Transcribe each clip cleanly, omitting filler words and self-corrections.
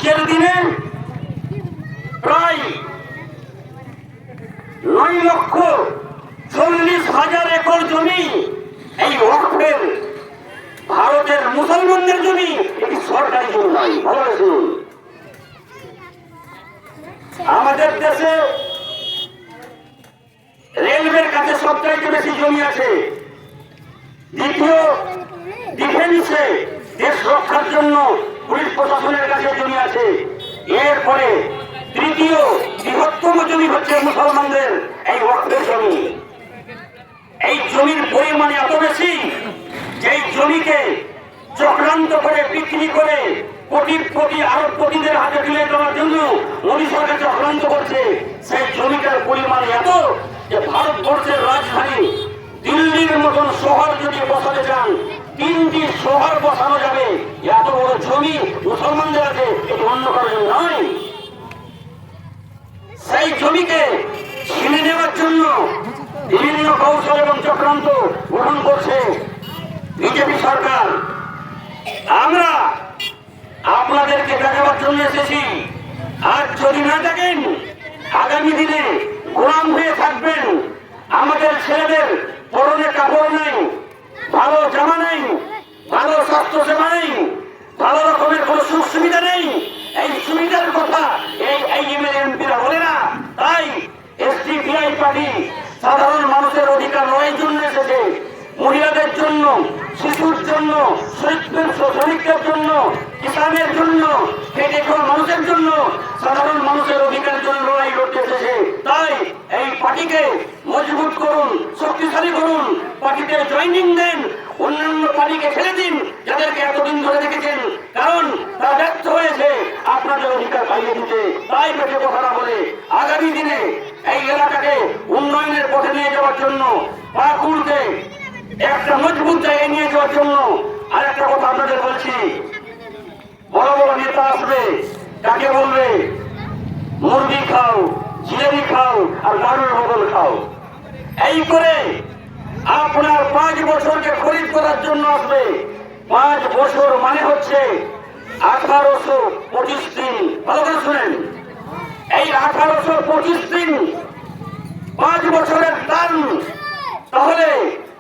আজকের দিনে প্রায় 9,40,000 একর জমি এই ওয়াকফের ভারতের মুসলমানদের জমি, এটি সরকারি জমি নয়। ভালো শুনুন, আমাদের দেশে রেলওয়ের কাছে সবচাইতে বেশি জমি আছে। দ্বিতীয়, ডিফেন্সে দেশ রক্ষার জন্য পুলিশ প্রশাসনের কাছে জমি আছে। এরপরে তৃতীয় বৃহত্তম জমি হচ্ছে মুসলমানদের এই ওয়াকফের জমি। এই জমির পরিমাণ এত বেশি যে এই জমিকে চক্রান্ত করে বিক্রি করে কোটি আরবপতিদের হাতে তুলে দেওয়ার জন্য মোদী সরকার চক্রান্ত করছে। সেই জমিটার পরিমাণ এত যে ভারতবর্ষের রাজধানী দিল্লির মতন শহর যদি বসাতে চান, 3টি শহর বসানো যাবে। এত বড় জমি মুসলমানদের আছে, এটি অন্য কারো জমি নয়। সেই জমিকে ছিনে নেওয়ার জন্য বিভিন্ন কৌশল এবং চক্রান্ত গ্রহণ করছে বিজেপি সরকার। আমরা আপনাদেরকে দেখাবার জন্য এসেছি। আর যদি না দেখেন, আগামী দিনে গোলাম হয়ে থাকবেন। আমাদের ছেলেদের পরনে কাপড় নেই, ভালো জামা নেই, ভালো স্বাস্থ্য সেবা নেই, ভালো রকমের কোন সুখ সুবিধা নেই। এই সুবিধার কথা এই এমএলএ এমপিরা বলে না। তাই এসডিপিআই পার্টি সাধারণ মানুষের অধিকার লড়াইয়ের জন্য এসেছে। মহিলাদের জন্য, শিশুর জন্য, শ্রমিকদের জন্য, কিষানের জন্য, খেটে খাওয়া মানুষের জন্য, সাধারণ মানুষের অধিকারের জন্য লড়াই করতে এসেছে। তাই এই পার্টিকে মজবুত করুন, শক্তিশালী করুন, পার্টিতে জয়েনিং দেন, অন্যান্য পার্টিকে ফেলে দিন যাদেরকে এতদিন ধরে দেখেছেন, কারণ তারা ব্যর্থ হয়েছে আপনাদের অধিকার পাইয়ে দিতে। তাই পেটে কথাটা বলে আগামী দিনে এই এলাকাকে উন্নয়নের পথে নিয়ে যাওয়ার জন্য, পাকুড়কে একটা মজবুত জায়গায় নিয়ে যাওয়ার জন্য আর একটা কথা আপনাদের বলছি। বড় বড় নেতা আসবে, কাকে বলবে মুরগি খাও, জিলেবি খাও আর দারুর বদল খাও। এই করে আপনার 5 বছরকে খরিদ করার জন্য আসবে। 5 বছর মানে হচ্ছে 1825 দিন। ভালো করে শুনেন, এই 1825 দিন 5 বছরের দাম। তাহলে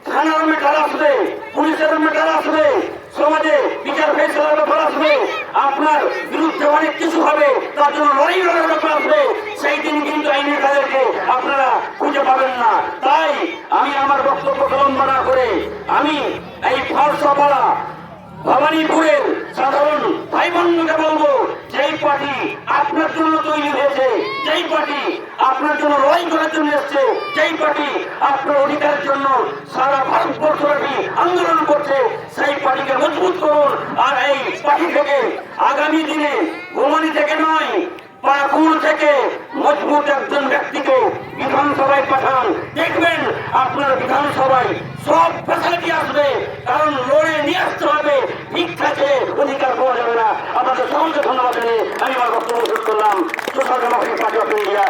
থানার মেটার আসবে, পুলিশের মেটার আসবে, সমাজে বিচার ফেসলার ব্যাপার আসবে, আপনার বিরুদ্ধে অনেক কিছু হবে, তার জন্য লড়াই করার ব্যাপার আসবে। সেই দিন কিন্তু এই নেতাদেরকে আপনারা খুঁজে পাবেন না। তাই আমি আমার বক্তব্য বিলম্ব না করে আমি এই ফালসাপাড়া ভবানীপুরের সাধারণ ভাই বোনকে বলবো, যেই পার্টি আপনার জন্য তৈরি হয়েছে, যেই পার্টি আপনার জন্য লড়াই করার জন্য এসছে, যেই পার্টি আপনার অধিকারের জন্য সারা ভারতবর্ষব্যাপী আন্দোলন করছে, সেই পার্টিকে মজবুত করুন। আর এই পার্টি থেকে আগামী দিনে গোমানি থেকে নয়, পাকুড় থেকে মজবুত একজন ব্যক্তিকে বিধানসভায় পাঠান। দেখবেন আপনার বিধানসভায় সব ফ্যাসিলিটি আসবে, কারণ লড়ে নিয়ে আসতে হবে। ভিক্ষা চেয়ে অধিকার পাওয়া যাবে না। আপনাদের সকলকে ধন্যবাদ জানিয়ে আমি আমার বক্তব্য শেষ করলাম। Social Democratic party of India.